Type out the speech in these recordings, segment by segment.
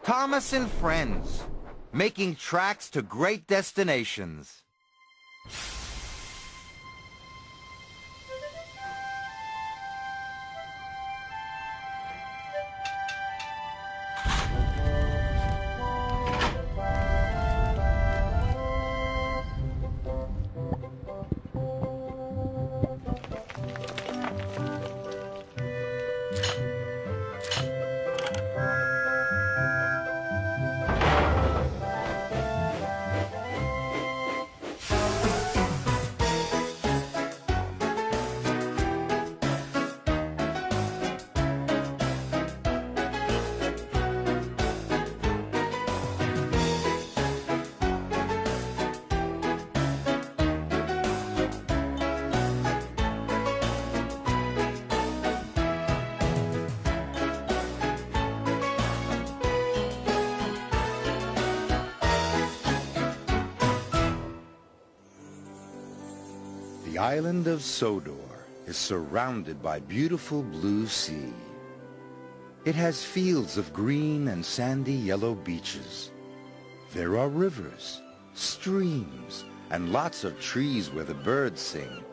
Thomas and friends, making tracks to great destinations. The island of Sodor is surrounded by beautiful blue sea. It has fields of green and sandy yellow beaches. There are rivers, streams, and lots of trees where the birds sing.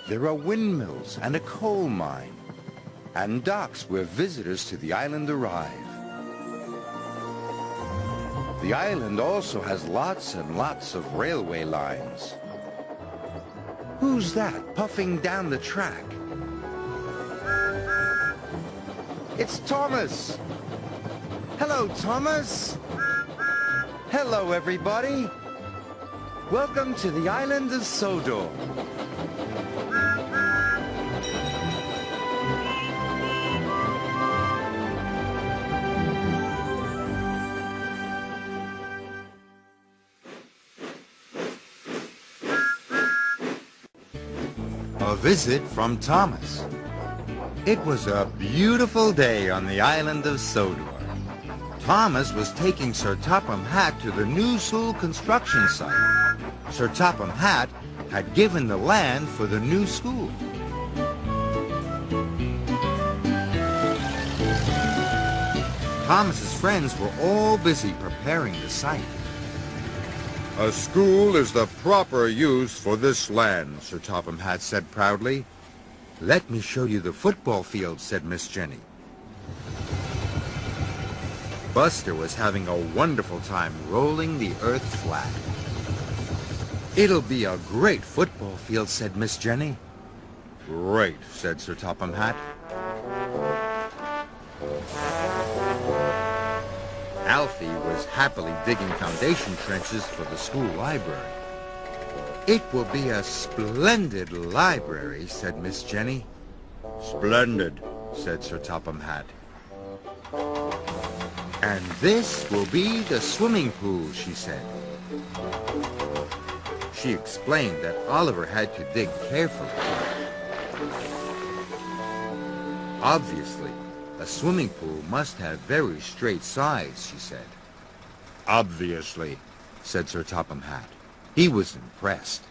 There are windmills and a coal mine, and docks where visitors to the island arrive. The island also has lots and lots of railway lines. Who's that puffing down the track? It's Thomas! Hello, Thomas! Hello, everybody! Welcome to the Island of Sodor. A visit from Thomas. It was a beautiful day on the island of Sodor. Thomas was taking Sir Topham Hatt to the new school construction site. Sir Topham Hatt had given the land for the new school. Thomas's friends were all busy preparing the site. A school is the proper use for this land, Sir Topham Hatt said proudly. Let me show you the football field, said Miss Jenny. Buster was having a wonderful time rolling the earth flat. It'll be a great football field, said Miss Jenny. Great, said Sir Topham Hatt. Alfie was happily digging foundation trenches for the school library. It will be a splendid library, said Miss Jenny. Splendid, said Sir Topham Hatt. And this will be the swimming pool, she said. She explained that Oliver had to dig carefully. Obviously, a swimming pool must have very straight sides, she said. Obviously, said Sir Topham Hatt. He was impressed.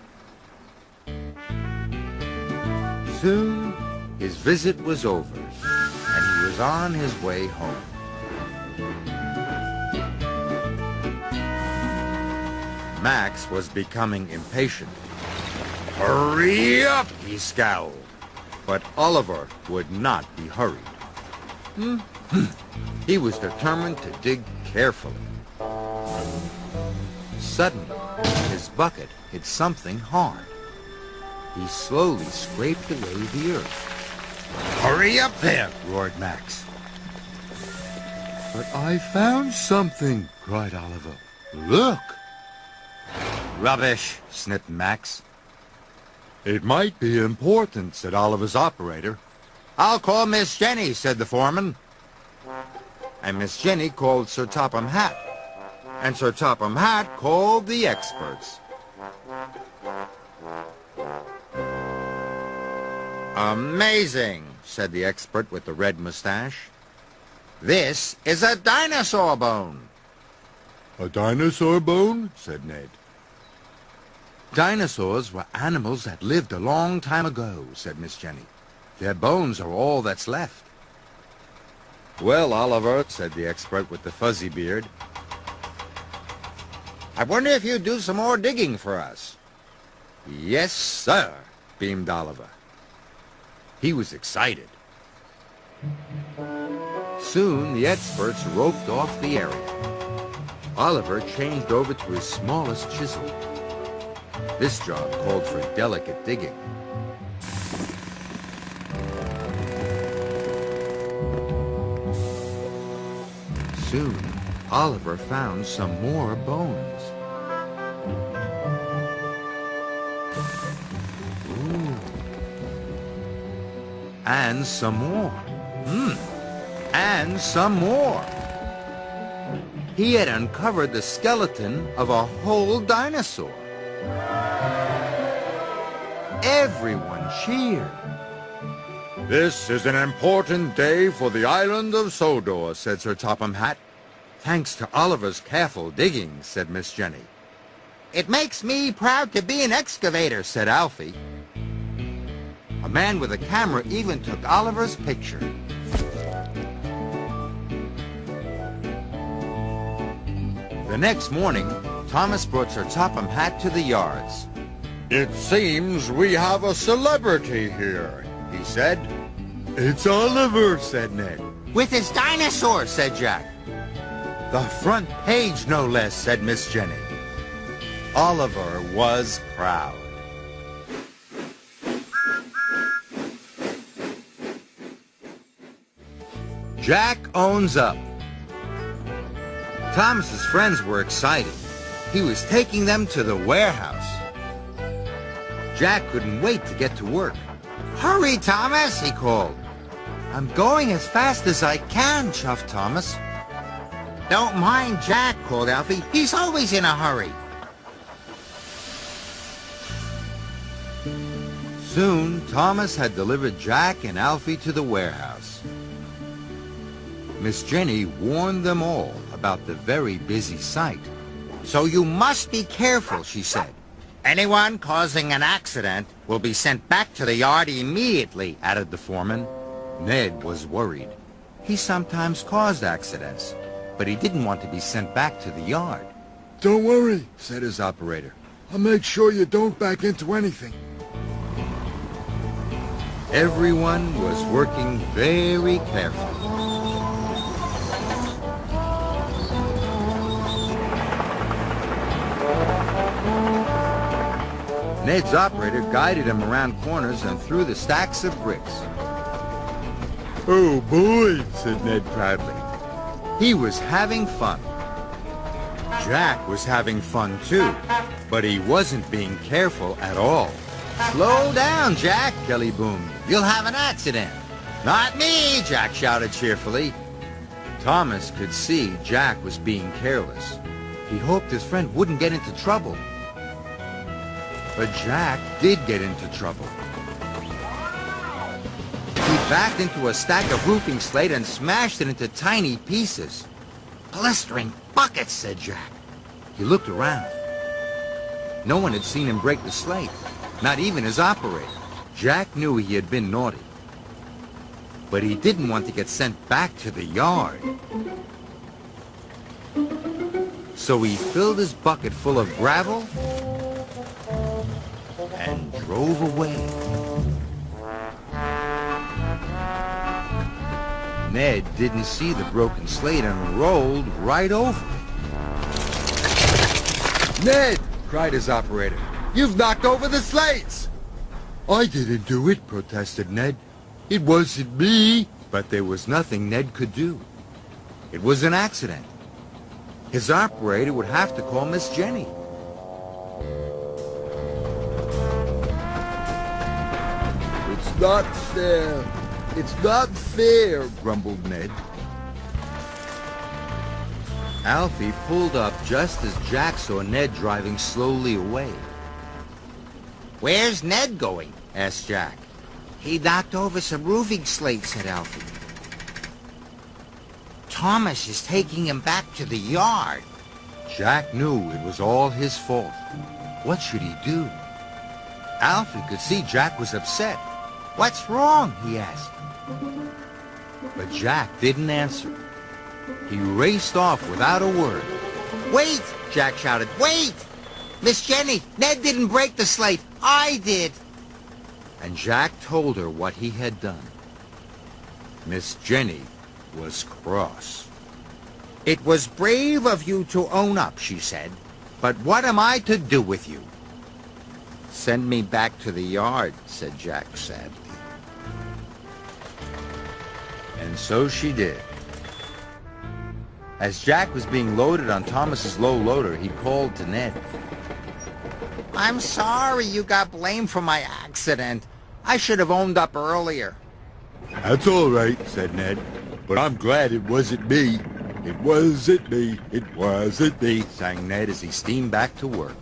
Soon, his visit was over, and he was on his way home. Max was becoming impatient. hurry up, He scowled, but Oliver would not be hurried. He was determined to dig carefully. Suddenly, his bucket hit something hard. He slowly scraped away the earth. hurry up there. Roared Max. But I found something, cried Oliver. Look. Rubbish, sniffed Max. It might be important, said Oliver's operator. I'll call Miss Jenny, said the foreman. And Miss Jenny called Sir Topham Hatt. And Sir Topham Hatt called the experts. Amazing, said the expert with the red mustache. This is a dinosaur bone. A dinosaur bone? Said Ned. Dinosaurs were animals that lived a long time ago, said Miss Jenny. Their bones are all that's left. Well, Oliver, said the expert with the fuzzy beard, I wonder if you'd do some more digging for us. Yes, sir, beamed Oliver. He was excited. Soon the experts roped off the area. Oliver changed over to his smallest chisel. This job called for delicate digging. Soon, Oliver found some more bones. Ooh. And some more. And some more. He had uncovered the skeleton of a whole dinosaur. Everyone cheered. This is an important day for the Island of Sodor, said Sir Topham Hatt. Thanks to Oliver's careful digging, said Miss Jenny. It makes me proud to be an excavator, said Alfie. A man with a camera even took Oliver's picture. The next morning, Thomas brought Sir Topham Hatt to the yards. It seems we have a celebrity here, he said. It's Oliver, said Ned. With his dinosaur, said Jack. The front page, no less, said Miss Jenny. Oliver was proud. Jack owns up. Thomas's friends were excited. He was taking them to the warehouse. Jack couldn't wait to get to work. Hurry, Thomas, he called. I'm going as fast as I can, chuffed Thomas. Don't mind Jack, called Alfie. He's always in a hurry. Soon, Thomas had delivered Jack and Alfie to the warehouse. Miss Jenny warned them all about the very busy site. So you must be careful, she said. Anyone causing an accident will be sent back to the yard immediately, added the foreman. Ned was worried. He sometimes caused accidents, but he didn't want to be sent back to the yard. Don't worry, said his operator. I'll make sure you don't back into anything. Everyone was working very carefully. Ned's operator guided him around corners and through the stacks of bricks. "Oh boy," said Ned proudly. He was having fun. Jack was having fun too, but he wasn't being careful at all. "Slow down, Jack," Kelly boomed. "You'll have an accident." "Not me," Jack shouted cheerfully. Thomas could see Jack was being careless. He hoped his friend wouldn't get into trouble. But Jack did get into trouble. He backed into a stack of roofing slate and smashed it into tiny pieces. "Blistering buckets," said Jack. He looked around. No one had seen him break the slate, not even his operator. Jack knew he had been naughty, but he didn't want to get sent back to the yard. So he filled his bucket full of gravel and drove away. Ned didn't see the broken slate and rolled right over it. "Ned!" cried his operator. "You've knocked over the slates!" "I didn't do it," protested Ned. "It wasn't me." But there was nothing Ned could do. It was an accident. His operator would have to call Miss Jenny. "It's not fair. It's not fair," grumbled Ned. Alfie pulled up just as Jack saw Ned driving slowly away. "Where's Ned going?" asked Jack. "He knocked over some roofing slates," said Alfie. "Thomas is taking him back to the yard." Jack knew it was all his fault. What should he do? Alfie could see Jack was upset. "What's wrong?" he asked. But Jack didn't answer. He raced off without a word. Wait, Jack shouted. Wait! Miss Jenny, Ned didn't break the slate. I did. And Jack told her what he had done. Miss Jenny was cross. It was brave of you to own up, she said. But what am I to do with you? Send me back to the yard, said Jack sadly. And so she did. As Jack was being loaded on Thomas's low loader, he called to Ned. I'm sorry you got blamed for my accident. I should have owned up earlier. That's all right, said Ned. But I'm glad it wasn't me. It wasn't me. It wasn't me, sang Ned as he steamed back to work.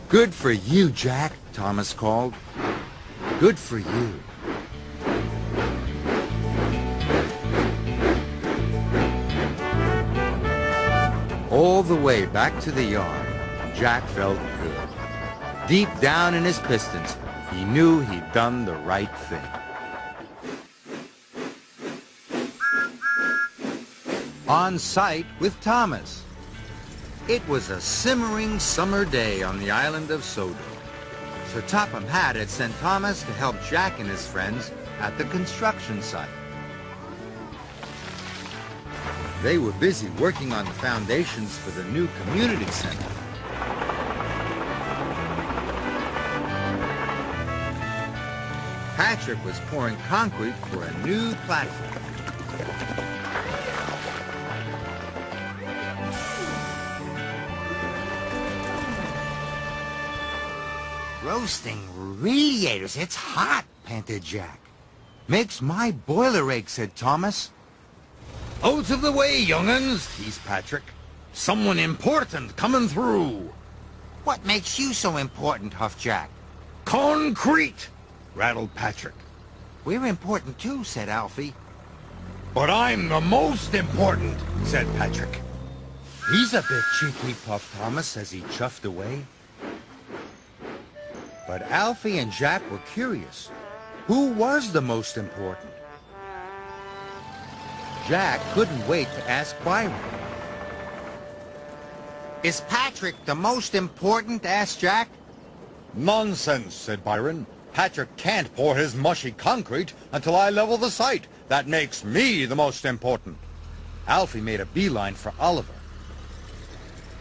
Good for you, Jack, Thomas called. Good for you. All the way back to the yard, Jack felt good. Deep down in his pistons, he knew he'd done the right thing. On site with Thomas. It was a simmering summer day on the island of Sodor. Sir Topham Hatt had sent Thomas to help Jack and his friends at the construction site. They were busy working on the foundations for the new community center. Patrick was pouring concrete for a new platform. Roasting radiators. It's hot, panted Jack. Makes my boiler ache, said Thomas. Out of the way, young'uns, teased Patrick. Someone important coming through. What makes you so important, huffed Jack. Concrete, rattled Patrick. We're important too, said Alfie. But I'm the most important, said Patrick. He's a bit cheeky, puffed Thomas as he chuffed away. But Alfie and Jack were curious. Who was the most important? Jack couldn't wait to ask Byron. Is Patrick the most important? Asked Jack. Nonsense, said Byron. Patrick can't pour his mushy concrete until I level the site. That makes me the most important. Alfie made a beeline for Oliver.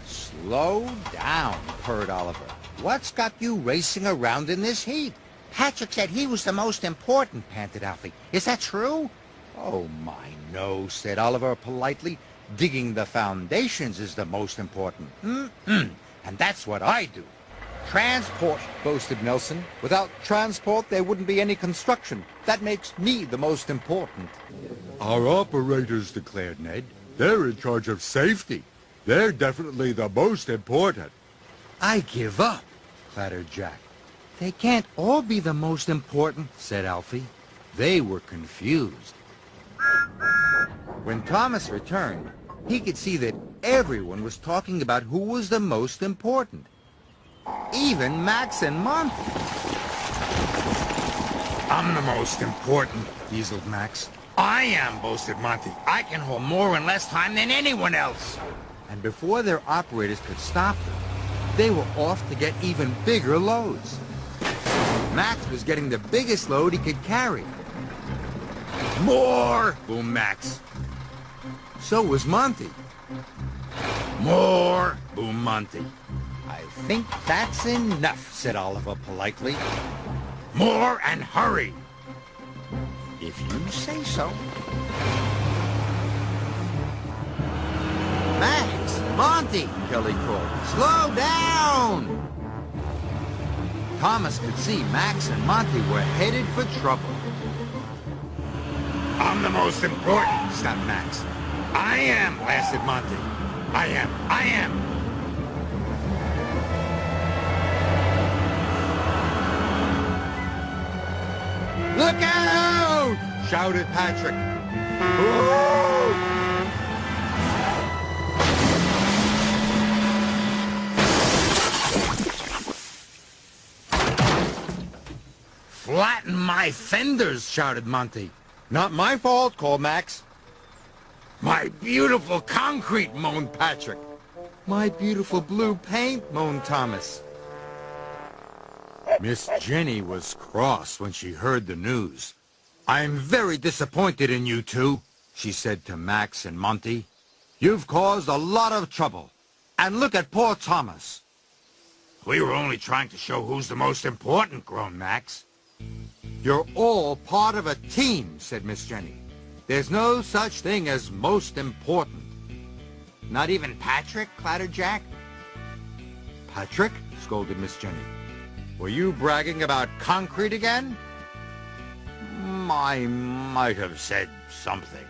Slow down, purred Oliver. What's got you racing around in this heat? Patrick said he was the most important, panted Alfie. Is that true? Oh, my no, said Oliver politely. Digging the foundations is the most important. And that's what I do. Transport, boasted Nelson. Without transport, there wouldn't be any construction. That makes me the most important. Our operators, declared Ned. They're in charge of safety. They're definitely the most important. I give up, clattered Jack. They can't all be the most important, said Alfie. They were confused. When Thomas returned, he could see that everyone was talking about who was the most important. Even Max and Monty. I'm the most important, dieseled Max. I am, boasted Monty. I can haul more in less time than anyone else. And before their operators could stop them, they were off to get even bigger loads. Max was getting the biggest load he could carry. More, boomed Max. So was Monty. More, boomed Monty. I think that's enough, said Oliver politely. More and hurry. If you say so. Max, Monty, Kelly called. Slow down! Thomas could see Max and Monty were headed for trouble. I'm the most important, snapped Max. I am, blasted Monty. I am. Look out! Shouted Patrick. Flatten my fenders, shouted Monty. Not my fault, called Max. My beautiful concrete, moaned Patrick. My beautiful blue paint, moaned Thomas. Miss Jenny was cross when she heard the news. I'm very disappointed in you two, she said to Max and Monty. You've caused a lot of trouble. And look at poor Thomas. We were only trying to show who's the most important, groaned Max. You're all part of a team, said Miss Jenny. There's no such thing as most important. Not even Patrick, clattered Jack. Patrick? Scolded Miss Jenny. Were you bragging about concrete again? I might have said something.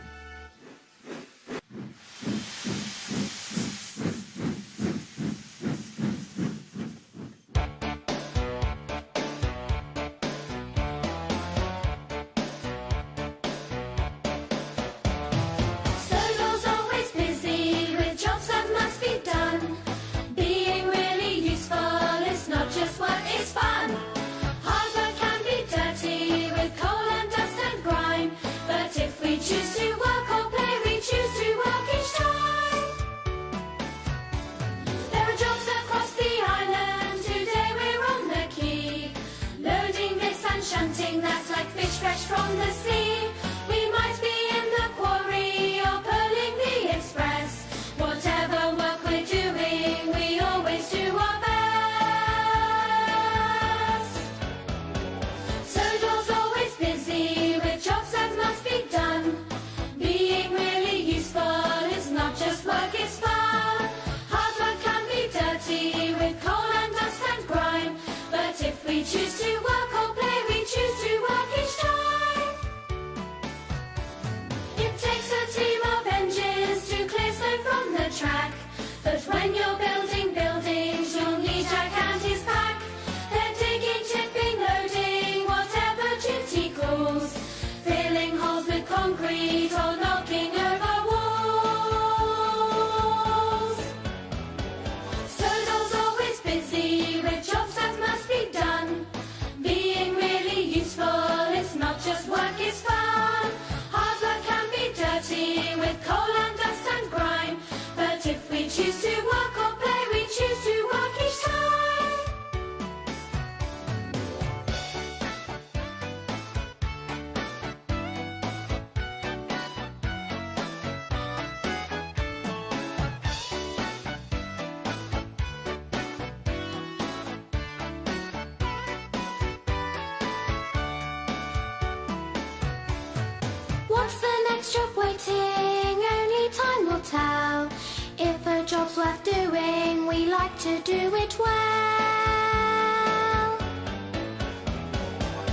What's the next job waiting? Only time will tell. If a job's worth doing, we like to do it well.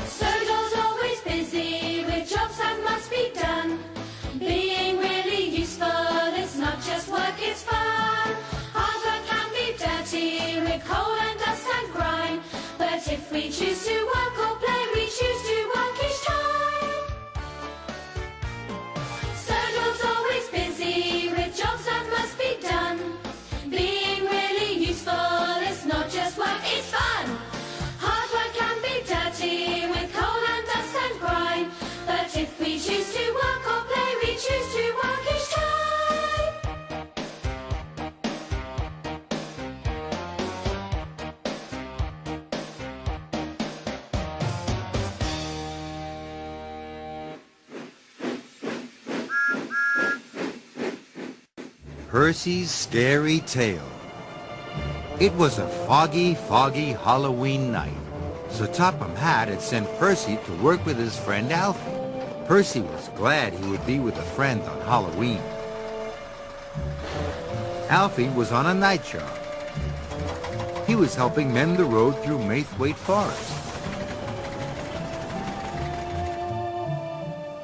Sodor's always busy with jobs that must be done. Being really useful, it's not just work, it's fun. Hard work can be dirty with coal and dust and grime. But if we choose to work or play, we choose to work each time. Percy's Scary Tale. It was a foggy, foggy Halloween night, so Topham Hatt had sent Percy to work with his friend Alfie. Percy was glad he would be with a friend on Halloween. Alfie was on a night job. He was helping mend the road through Maithwaite Forest.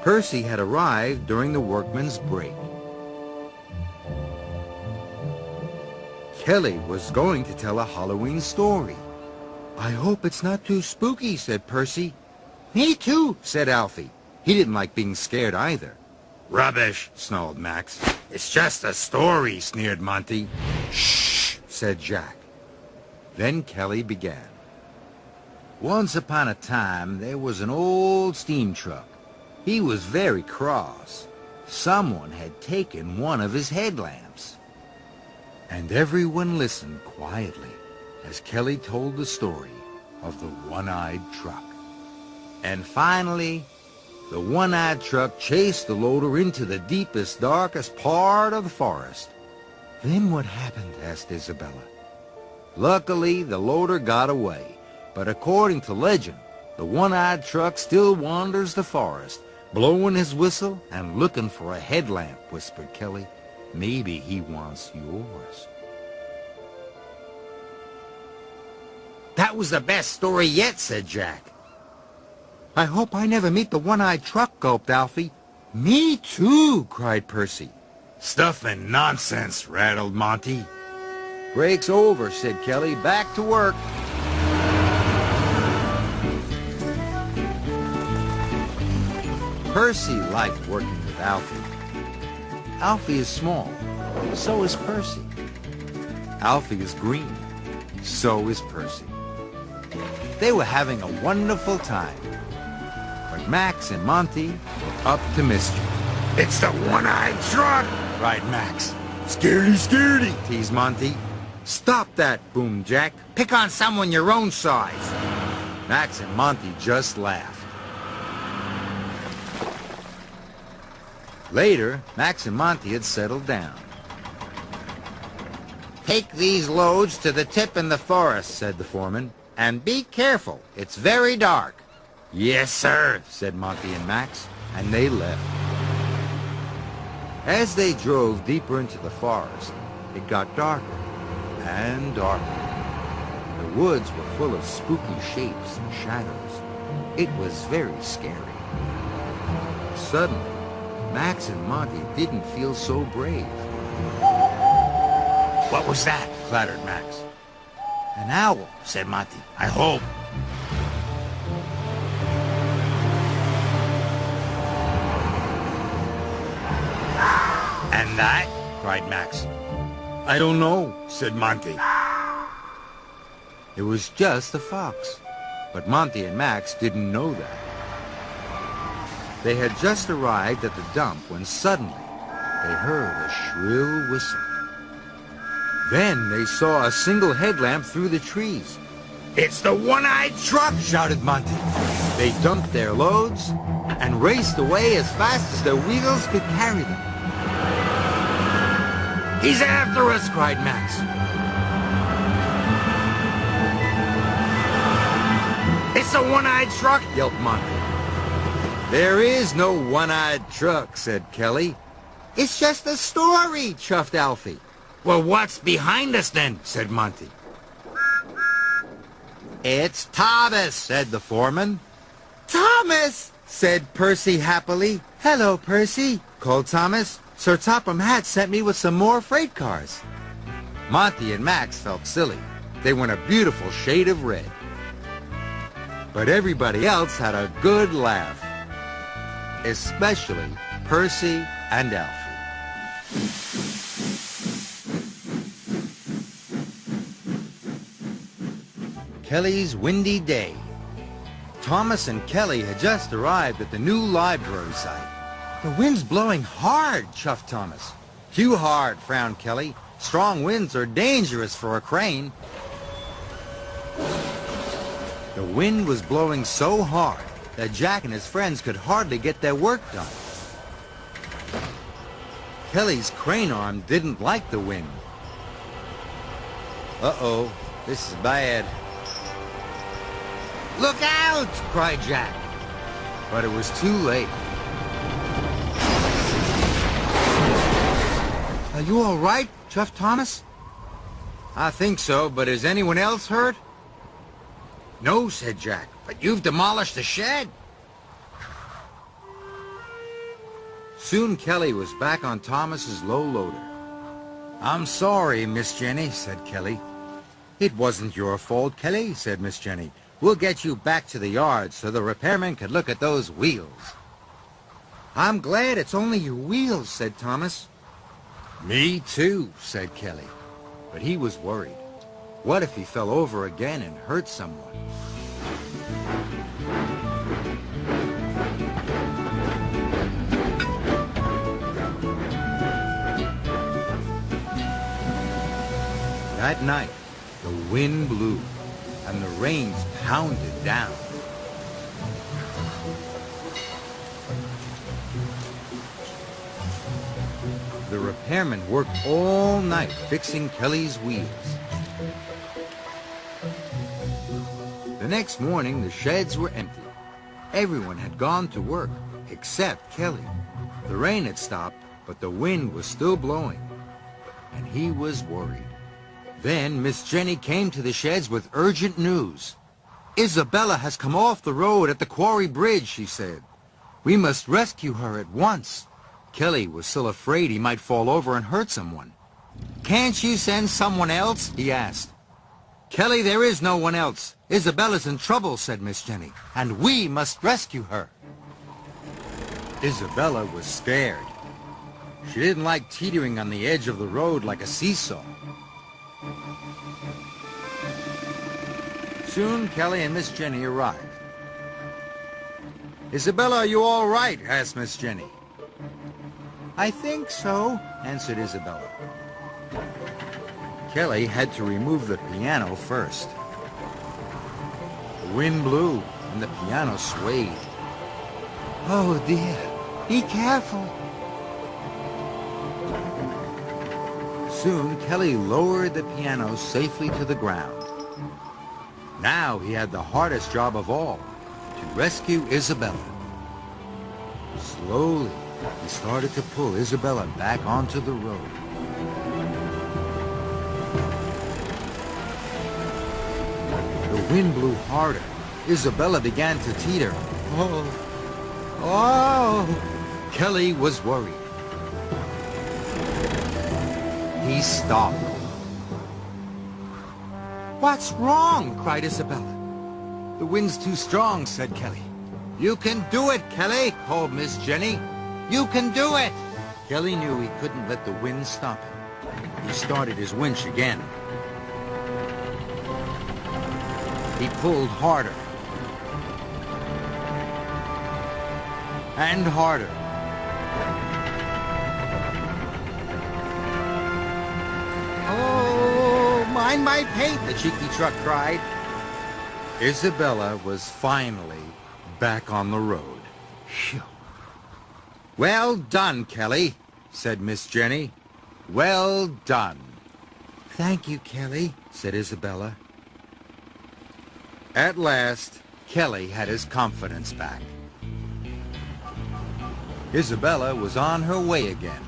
Percy had arrived during the workman's break. Kelly was going to tell a Halloween story. I hope it's not too spooky, said Percy. Me too, said Alfie. He didn't like being scared either. Rubbish, snarled Max. It's just a story, sneered Monty. Shh, said Jack. Then Kelly began. Once upon a time, there was an old steam truck. He was very cross. Someone had taken one of his headlamps. And everyone listened quietly as Kelly told the story of the one-eyed truck. And finally, the one-eyed truck chased the loader into the deepest, darkest part of the forest. Then what happened? Asked Isabella. Luckily, the loader got away, but according to legend, the one-eyed truck still wanders the forest, blowing his whistle and looking for a headlamp, whispered Kelly. Maybe he wants yours. That was the best story yet, said Jack. I hope I never meet the one-eyed truck, gulped Alfie. Me too, cried Percy. Stuff and nonsense, rattled Monty. Break's over, said Kelly. Back to work. Percy liked working with Alfie. Alfie is small, so is Percy. Alfie is green, so is Percy. They were having a wonderful time. But Max and Monty were up to mischief. It's the one-eyed truck, cried Max. Scaredy, scaredy, Teased Monty. Stop that, boomed Jack. Pick on someone your own size. Max and Monty just laughed. Later, Max and Monty had settled down. Take these loads to the tip in the forest, said the foreman. And be careful, it's very dark. Yes, sir, said Monty and Max, and they left. As they drove deeper into the forest, it got darker and darker. The woods were full of spooky shapes and shadows. It was very scary. Suddenly, Max and Monty didn't feel so brave. What was that? Clattered Max. An owl, said Monty. I hope. And that? Cried Max. I don't know, Said Monty. It was just a fox. But Monty and Max didn't know that. They had just arrived at the dump when suddenly they heard a shrill whistle. Then they saw a single headlamp through the trees. It's the one-eyed truck, shouted Monty. They dumped their loads and raced away as fast as their wheels could carry them. He's after us, cried Max. It's the one-eyed truck, Yelped Monty. There is no one-eyed truck, said Kelly. It's just a story, chuffed Alfie. Well, what's behind us then, said Monty. It's Thomas, said the foreman. Thomas, said Percy happily. Hello, Percy, called Thomas. Sir Topham Hatt sent me with some more freight cars. Monty and Max felt silly. They were in a beautiful shade of red. But everybody else had a good laugh. Especially Percy and Alfie. Kelly's windy day. Thomas and Kelly had just arrived at the new library site. The wind's blowing hard, chuffed Thomas. Too hard, frowned Kelly. Strong winds are dangerous for a crane. The wind was blowing so hard that Jack and his friends could hardly get their work done. Kelly's crane arm didn't like the wind. Uh-oh, this is bad. Look out, cried Jack. But it was too late. Are you all right, chuffed Thomas? I think so, but is anyone else hurt? No, said Jack, but you've demolished the shed. Soon Kelly was back on Thomas's low loader. I'm sorry, Miss Jenny, said Kelly. It wasn't your fault, Kelly, said Miss Jenny. We'll get you back to the yard so the repairman could look at those wheels. I'm glad it's only your wheels, said Thomas. Me too, said Kelly. But he was worried. What if he fell over again and hurt someone? That night, the wind blew, and the rains pounded down. The repairman worked all night fixing Kelly's wheels. The next morning, the sheds were empty. Everyone had gone to work, except Kelly. The rain had stopped, but the wind was still blowing, and he was worried. Then Miss Jenny came to the sheds with urgent news. "Isabella has come off the road at the quarry bridge," she said. "We must rescue her at once." Kelly was still afraid he might fall over and hurt someone. "Can't you send someone else?" he asked. "Kelly, there is no one else. Isabella's in trouble," said Miss Jenny, "and we must rescue her." Isabella was scared. She didn't like teetering on the edge of the road like a seesaw. Soon Kelly and Miss Jenny arrived. "Isabella, are you all right?" asked Miss Jenny. "I think so," answered Isabella. Kelly had to remove the piano first. The wind blew and the piano swayed. "Oh dear, be careful." Soon Kelly lowered the piano safely to the ground. Now he had the hardest job of all, to rescue Isabella. Slowly, he started to pull Isabella back onto the road. The wind blew harder. Isabella began to teeter. Oh! Kelly was worried. He stopped. "What's wrong?" cried Isabella. "The wind's too strong," said Kelly. "You can do it, Kelly," called Miss Jenny. "You can do it!" Kelly knew he couldn't let the wind stop him. He started his winch again. He pulled harder. And harder. "Oh, mind my paint," the cheeky truck cried. Isabella was finally back on the road. Phew. "Well done, Kelly," said Miss Jenny. "Well done." "Thank you, Kelly," said Isabella. At last, Kelly had his confidence back. Isabella was on her way again.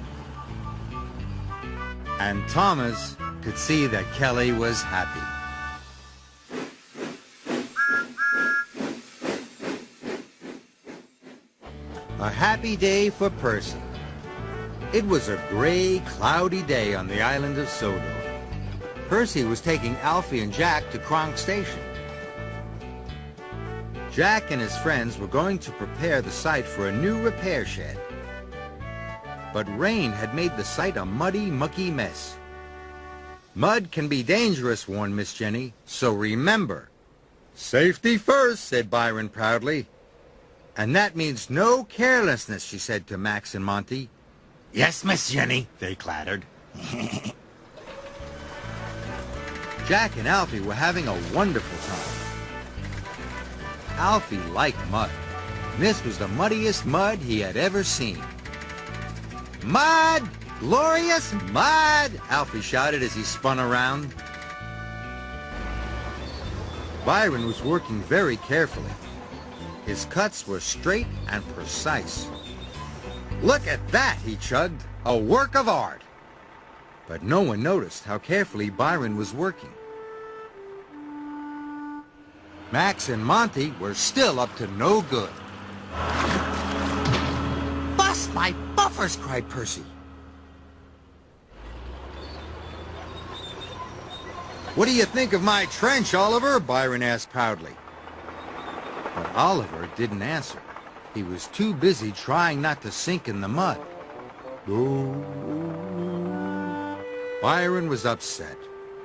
And Thomas could see that Kelly was happy. A happy day for Percy. It was a gray, cloudy day on the island of Sodor. Percy was taking Alfie and Jack to Kronk Station. Jack and his friends were going to prepare the site for a new repair shed. But rain had made the site a muddy, mucky mess. "Mud can be dangerous," warned Miss Jenny, "so remember." "Safety first," said Byron proudly. "And that means no carelessness," she said to Max and Monty. "Yes, Miss Jenny," they clattered. Jack and Alfie were having a wonderful time. Alfie liked mud. This was the muddiest mud he had ever seen. "Mud! Glorious mud!" Alfie shouted as he spun around. Byron was working very carefully. His cuts were straight and precise. "Look at that," he chugged. "A work of art." But no one noticed how carefully Byron was working. Max and Monty were still up to no good. "Bust my buffers!" cried Percy. "What do you think of my trench, Oliver?" Byron asked proudly. But Oliver didn't answer. He was too busy trying not to sink in the mud. Byron was upset.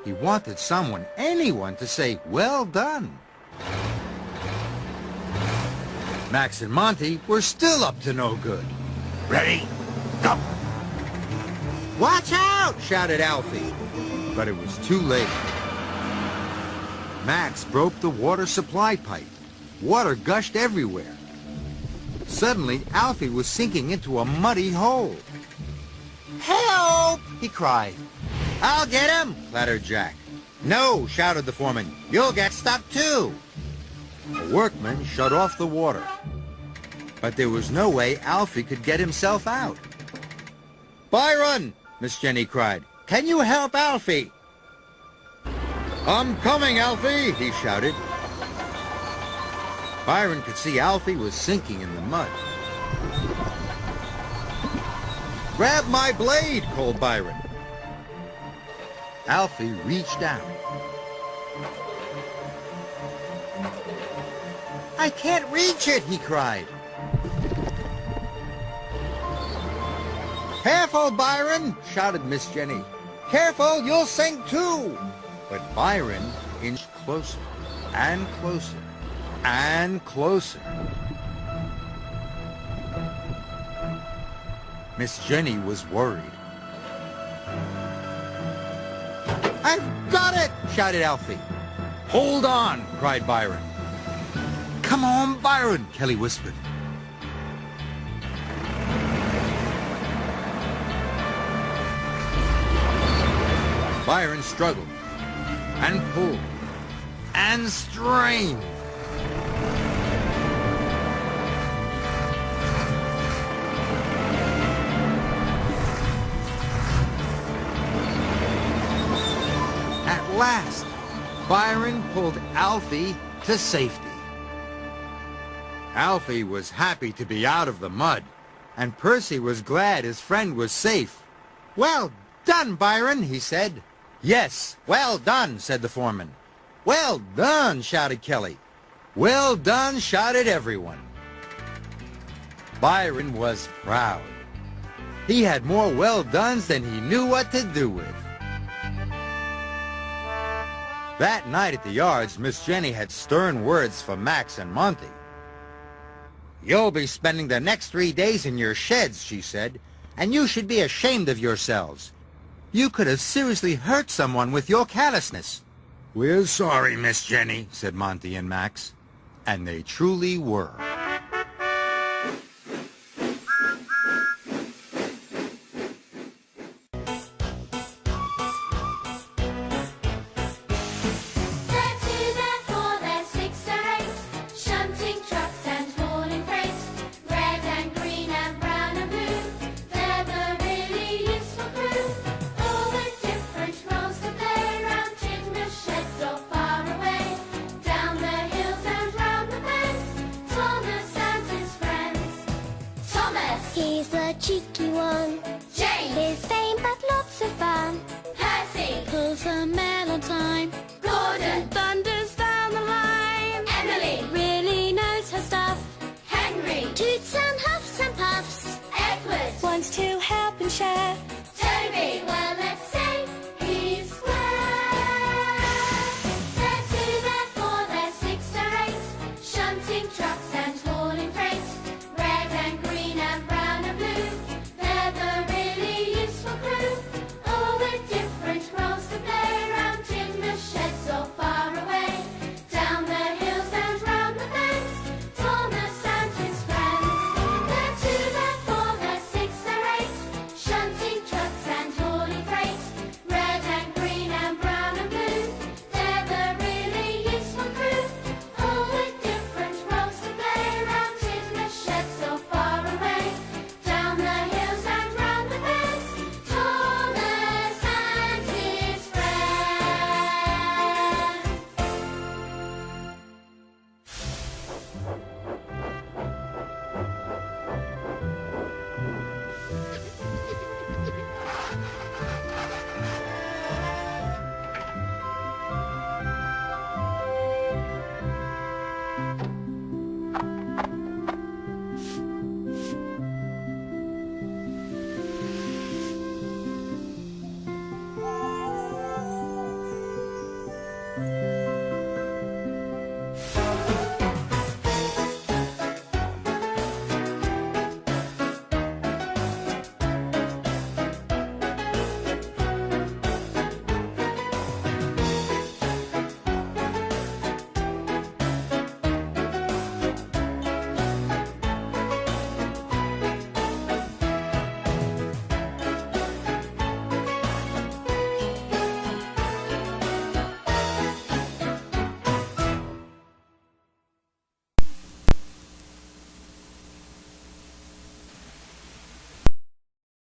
He wanted someone, anyone, to say, "Well done." Max and Monty were still up to no good. Ready? Go! "Watch out!" shouted Alfie. But it was too late. Max broke the water supply pipe. Water gushed everywhere. Suddenly, Alfie was sinking into a muddy hole. Help! He cried. I'll get him, clattered Jack. No, shouted the foreman. You'll get stuck too. The workmen shut off the water. But there was no way Alfie could get himself out. Byron, Miss Jenny cried. Can you help Alfie? I'm coming, Alfie, he shouted. Byron could see Alfie was sinking in the mud. Grab my blade, called Byron. Alfie reached out. I can't reach it, he cried. Careful, Byron, shouted Miss Jenny. Careful, you'll sink too. But Byron inched closer and closer and closer. Miss Jenny was worried. I've got it, shouted Alfie. Hold on, cried Byron. Come on, Byron, Kelly whispered. Byron struggled and pulled and strained. At last, Byron pulled Alfie to safety. Alfie was happy to be out of the mud, and Percy was glad his friend was safe. Well done, Byron, he said. Yes, well done, said the foreman. Well done, shouted Kelly. Well done, shouted everyone. Byron was proud. He had more well dones than he knew what to do with. That night at the yards, Miss Jenny had stern words for Max and Monty. You'll be spending the next 3 days in your sheds, she said, and you should be ashamed of yourselves. You could have seriously hurt someone with your callousness. We're sorry, Miss Jenny, said Monty and Max, and they truly were. He's the cheeky one. James. His fame, but lots of fun. Percy. Pulls a mail on time.